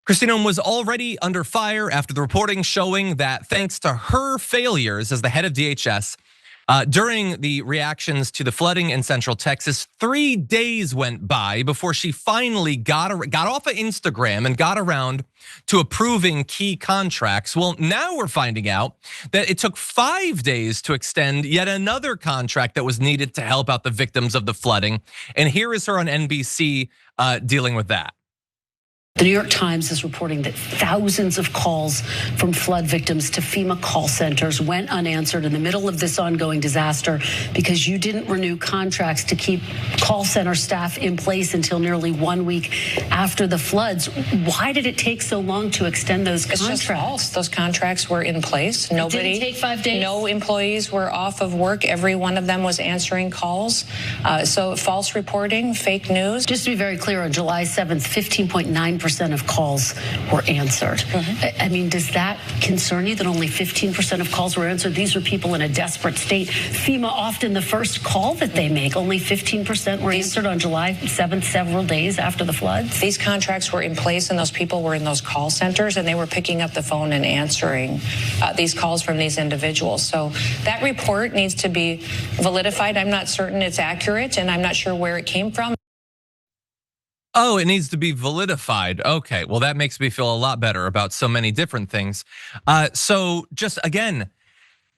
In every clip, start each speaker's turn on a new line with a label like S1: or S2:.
S1: Kristi Noem was already under fire after the reporting showing that thanks to her failures as the head of DHS, during the reactions to the flooding in Central Texas, 3 days went by before she finally got off of Instagram and got around to approving key contracts. Well, now we're finding out that it took 5 days to extend yet another contract that was needed to help out the victims of the flooding. And here is her on NBC dealing with that.
S2: The New York Times is reporting that thousands of calls from flood victims to FEMA call centers went unanswered in the middle of this ongoing disaster because you didn't renew contracts to keep call center staff in place until nearly 1 week after the floods. Why did it take so long to extend those contracts?
S3: It's just false. Those contracts were in place. Nobody,
S2: it didn't take 5 days?
S3: No employees were off of work. Every one of them was answering calls. So false reporting, fake news.
S2: Just to be very clear, on July 7th, 15.9% of calls were answered. I mean, does that concern you that only 15% of calls were answered? These are people in a desperate state. FEMA often the first call that they make, only 15% were answered on July 7th, several days after the floods.
S3: These contracts were in place and those people were in those call centers and they were picking up the phone and answering these calls from these individuals. So that report needs to be validified. I'm not certain it's accurate and I'm not sure where it came from.
S1: Oh, it needs to be validified. Okay, well that makes me feel a lot better about so many different things. So just again,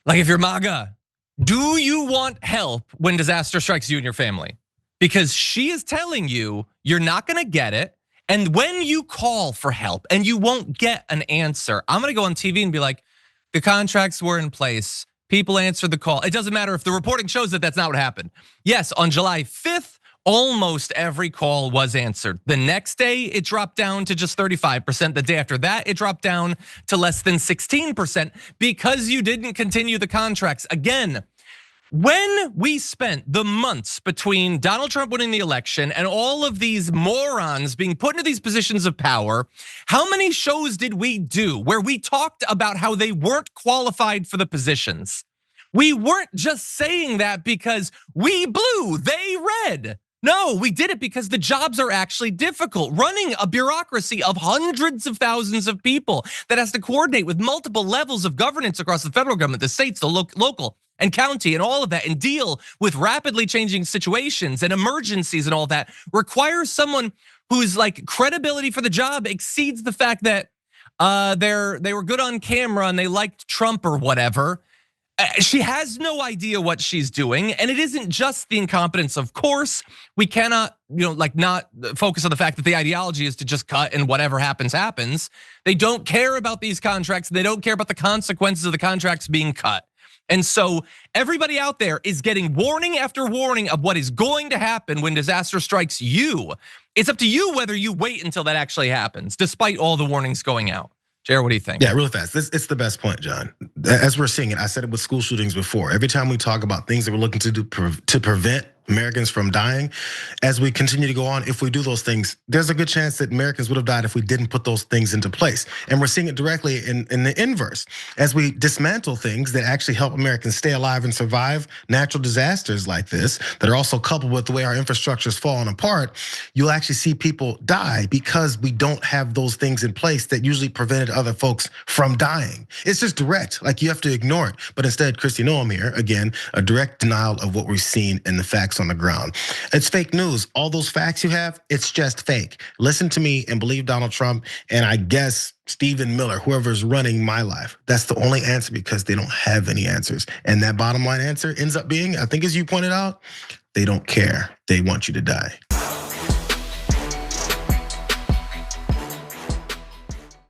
S1: like if you're MAGA, do you want help when disaster strikes you and your family? Because she is telling you you're not gonna get it. And when you call for help and you won't get an answer, I'm gonna go on TV and be like, the contracts were in place. People answered the call. It doesn't matter if the reporting shows that that's not what happened. Yes, on July 5th, almost every call was answered. The next day, it dropped down to just 35%. The day after that, it dropped down to less than 16% because you didn't continue the contracts. Again, when we spent the months between Donald Trump winning the election and all of these morons being put into these positions of power, how many shows did we do where we talked about how they weren't qualified for the positions? We weren't just saying that because we blue, they red. No, we did it because the jobs are actually difficult. Running a bureaucracy of hundreds of thousands of people that has to coordinate with multiple levels of governance across the federal government, the states, the local and county and all of that, and deal with rapidly changing situations and emergencies and all that requires someone whose like credibility for the job exceeds the fact that they were good on camera and they liked Trump or whatever. She has no idea what she's doing, and it isn't just the incompetence. Of course, we cannot, not focus on the fact that the ideology is to just cut and whatever happens, happens. They don't care about these contracts. They don't care about the consequences of the contracts being cut. And so everybody out there is getting warning after warning of what is going to happen when disaster strikes you. It's up to you whether you wait until that actually happens, despite all the warnings going out. Jared, what do you think?
S4: Yeah, real fast. It's the best point, John. As we're seeing it, I said it with school shootings before. Every time we talk about things that we're looking to do to prevent Americans from dying, as we continue to go on, if we do those things, there's a good chance that Americans would have died if we didn't put those things into place. And we're seeing it directly in the inverse. As we dismantle things that actually help Americans stay alive and survive natural disasters like this, that are also coupled with the way our infrastructure is falling apart, you'll actually see people die because we don't have those things in place that usually prevented other folks from dying. It's just direct, like you have to ignore it. But instead, Kristi Noem here, again, a direct denial of what we've seen in the facts on the ground. It's fake news. All those facts you have, it's just fake. Listen to me and believe Donald Trump and I guess Stephen Miller, whoever's running my life. That's the only answer because they don't have any answers. And that bottom line answer ends up being, I think as you pointed out, they don't care. They want you to die.